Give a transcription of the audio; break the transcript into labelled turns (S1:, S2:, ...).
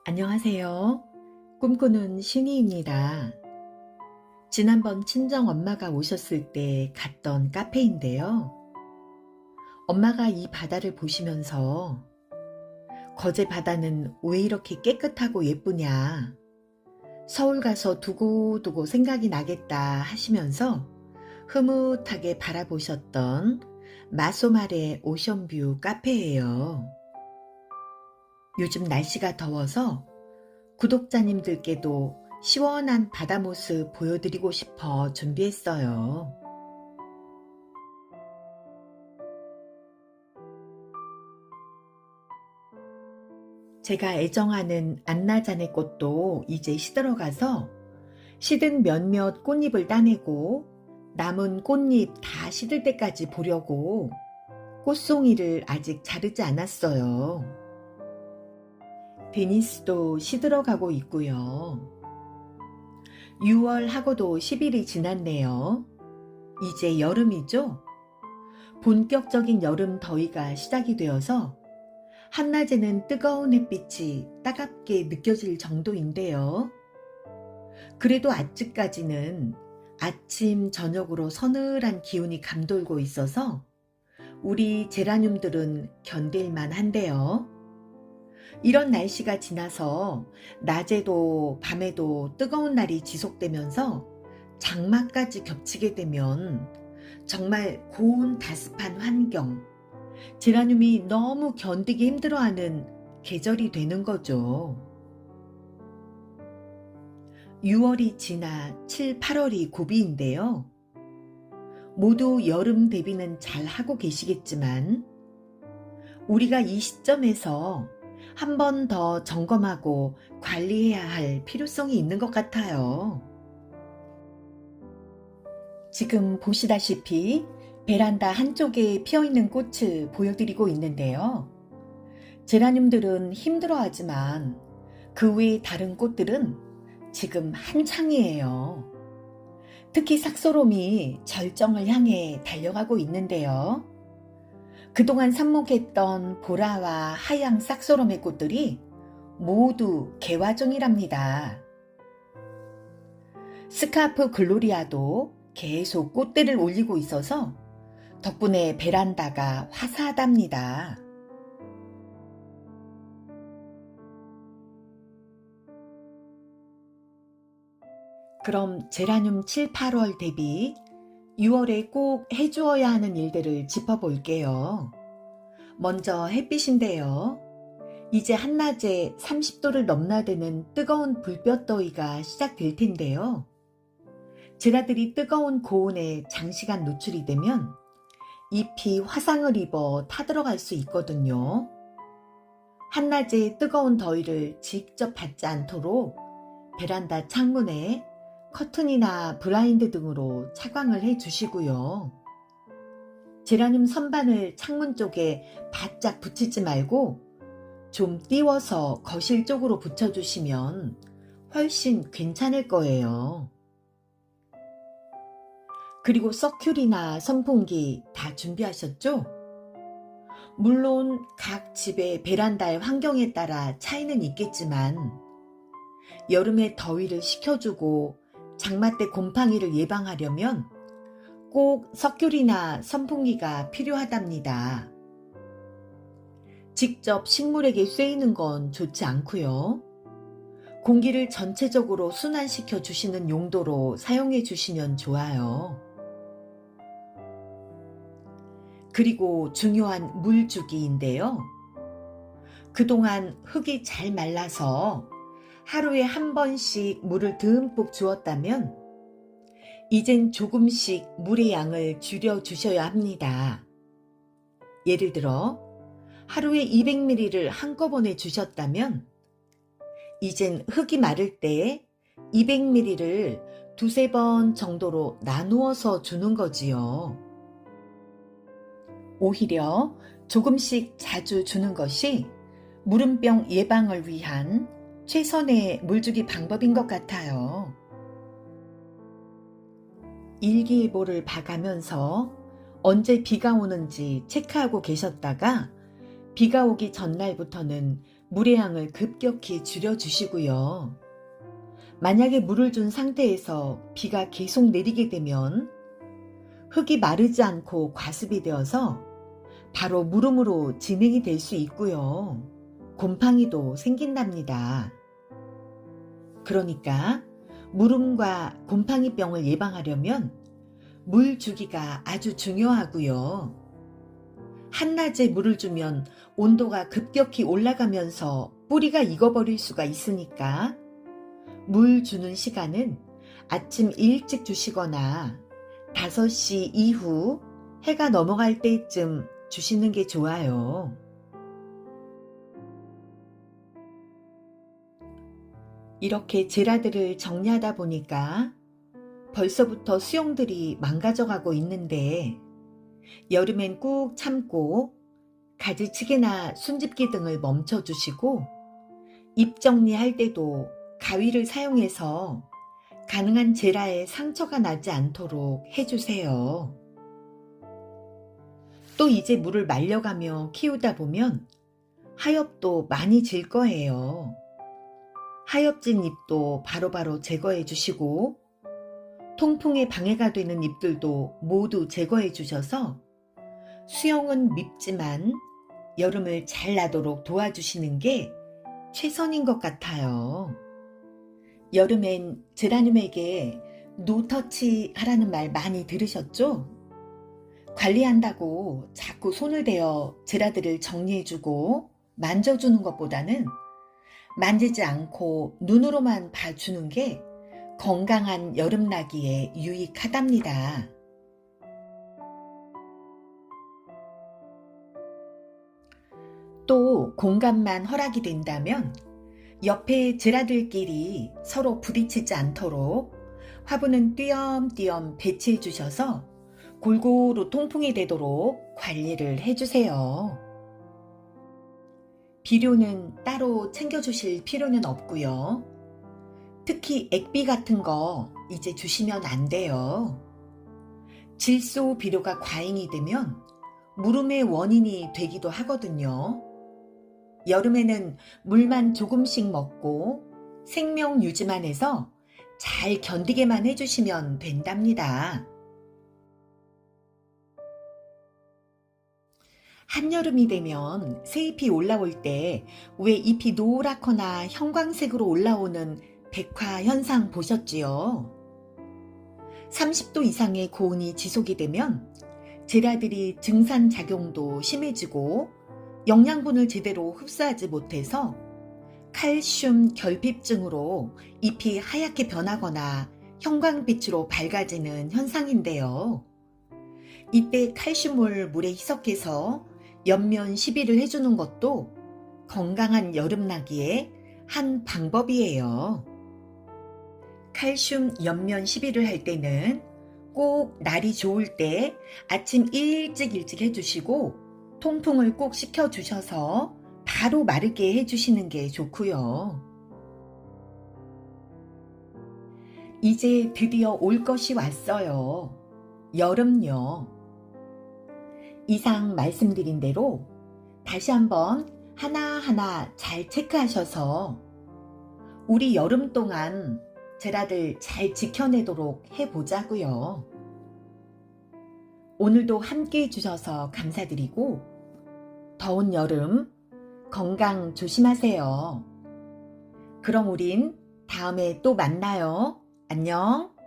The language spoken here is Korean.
S1: 안녕하세요. 꿈꾸는 신이입니다. 지난번 친정 엄마가 오셨을 때 갔던 카페인데요. 엄마가 이 바다를 보시면서 거제 바다는 왜 이렇게 깨끗하고 예쁘냐, 서울 가서 두고두고 생각이 나겠다 하시면서 흐뭇하게 바라보셨던 마소말의 오션뷰 카페예요. 요즘 날씨가 더워서 구독자님들께도 시원한 바다 모습 보여드리고 싶어 준비했어요. 제가 애정하는 안나자네 꽃도 이제 시들어가서 시든 몇몇 꽃잎을 따내고 남은 꽃잎 다 시들 때까지 보려고 꽃송이를 아직 자르지 않았어요. 베니스도 시들어가고 있고요. 6월 하고도 10일이 지났네요. 이제 여름이죠? 본격적인 여름 더위가 시작이 되어서 한낮에는 뜨거운 햇빛이 따갑게 느껴질 정도인데요. 그래도 아직까지는 아침, 저녁으로 서늘한 기운이 감돌고 있어서 우리 제라늄들은 견딜만 한데요. 이런 날씨가 지나서 낮에도 밤에도 뜨거운 날이 지속되면서 장마까지 겹치게 되면 정말 고온다습한 환경, 제라늄이 너무 견디기 힘들어하는 계절이 되는 거죠. 6월이 지나 7, 8월이 고비인데요. 모두 여름 대비는 잘 하고 계시겠지만 우리가 이 시점에서 한 번 더 점검하고 관리해야 할 필요성이 있는 것 같아요. 지금 보시다시피 베란다 한쪽에 피어있는 꽃을 보여드리고 있는데요. 제라늄들은 힘들어하지만 그 외의 다른 꽃들은 지금 한창이에요. 특히 삭소롬이 절정을 향해 달려가고 있는데요. 그동안 삽목했던 보라와 하양 삭소롬의 꽃들이 모두 개화 중이랍니다. 스카프 글로리아도 계속 꽃대를 올리고 있어서 덕분에 베란다가 화사하답니다. 그럼 제라늄 7, 8월 대비 6월에 꼭 해주어야 하는 일들을 짚어볼게요. 먼저 햇빛인데요. 이제 한낮에 30도를 넘나드는 뜨거운 불볕더위가 시작될 텐데요. 제라들이 뜨거운 고온에 장시간 노출이 되면 잎이 화상을 입어 타들어갈 수 있거든요. 한낮에 뜨거운 더위를 직접 받지 않도록 베란다 창문에 커튼이나 블라인드 등으로 차광을 해주시고요. 제라늄 선반을 창문 쪽에 바짝 붙이지 말고 좀 띄워서 거실 쪽으로 붙여주시면 훨씬 괜찮을 거예요. 그리고 서큘이나 선풍기 다 준비하셨죠? 물론 각 집의 베란다의 환경에 따라 차이는 있겠지만 여름에 더위를 식혀주고 장마 때 곰팡이를 예방하려면 꼭 서큘이나 선풍기가 필요하답니다. 직접 식물에게 쐬이는 건 좋지 않고요. 공기를 전체적으로 순환시켜 주시는 용도로 사용해 주시면 좋아요. 그리고 중요한 물주기인데요. 그동안 흙이 잘 말라서 하루에 한 번씩 물을 듬뿍 주었다면 이젠 조금씩 물의 양을 줄여 주셔야 합니다. 예를 들어 하루에 200ml를 한꺼번에 주셨다면 이젠 흙이 마를 때 200ml를 두세 번 정도로 나누어서 주는 거지요. 오히려 조금씩 자주 주는 것이 무름병 예방을 위한 최선의 물주기 방법인 것 같아요. 일기예보를 봐가면서 언제 비가 오는지 체크하고 계셨다가 비가 오기 전날부터는 물의 양을 급격히 줄여주시고요. 만약에 물을 준 상태에서 비가 계속 내리게 되면 흙이 마르지 않고 과습이 되어서 바로 물음으로 진행이 될 수 있고요. 곰팡이도 생긴답니다. 그러니까 물음과 곰팡이병을 예방하려면 물 주기가 아주 중요하고요. 한낮에 물을 주면 온도가 급격히 올라가면서 뿌리가 익어버릴 수가 있으니까 물 주는 시간은 아침 일찍 주시거나 5시 이후 해가 넘어갈 때쯤 주시는 게 좋아요. 이렇게 제라들을 정리하다 보니까 벌써부터 수용들이 망가져가고 있는데 여름엔 꾹 참고 가지치기나 순집기 등을 멈춰주시고 잎 정리할 때도 가위를 사용해서 가능한 제라에 상처가 나지 않도록 해주세요. 또 이제 물을 말려가며 키우다 보면 하엽도 많이 질 거예요. 하엽진 잎도 바로바로 제거해 주시고 통풍에 방해가 되는 잎들도 모두 제거해 주셔서 수영은 밉지만 여름을 잘 나도록 도와주시는 게 최선인 것 같아요. 여름엔 제라늄에게 노터치 하라는 말 많이 들으셨죠? 관리한다고 자꾸 손을 대어 제라들을 정리해주고 만져주는 것보다는 만지지 않고 눈으로만 봐주는 게 건강한 여름나기에 유익하답니다. 또 공간만 허락이 된다면 옆에 제라들끼리 서로 부딪히지 않도록 화분은 띄엄띄엄 배치해 주셔서 골고루 통풍이 되도록 관리를 해주세요. 비료는 따로 챙겨주실 필요는 없고요. 특히 액비 같은 거 이제 주시면 안 돼요. 질소 비료가 과잉이 되면 물음의 원인이 되기도 하거든요. 여름에는 물만 조금씩 먹고 생명 유지만 해서 잘 견디게만 해주시면 된답니다. 한여름이 되면 새잎이 올라올 때 왜 잎이 노랗거나 형광색으로 올라오는 백화 현상 보셨지요? 30도 이상의 고온이 지속이 되면 제라들이 증산작용도 심해지고 영양분을 제대로 흡수하지 못해서 칼슘 결핍증으로 잎이 하얗게 변하거나 형광빛으로 밝아지는 현상인데요. 이때 칼슘을 물에 희석해서 연면 시비를 해주는 것도 건강한 여름나기의 한 방법이에요. 칼슘 연면 시비를 할 때는 꼭 날이 좋을 때 아침 일찍 해주시고 통풍을 꼭 시켜주셔서 바로 마르게 해주시는 게 좋고요. 이제 드디어 올 것이 왔어요. 여름요. 이상 말씀드린 대로 다시 한번 하나하나 잘 체크하셔서 우리 여름 동안 제라들 잘 지켜내도록 해보자고요. 오늘도 함께 해주셔서 감사드리고 더운 여름 건강 조심하세요. 그럼 우린 다음에 또 만나요. 안녕.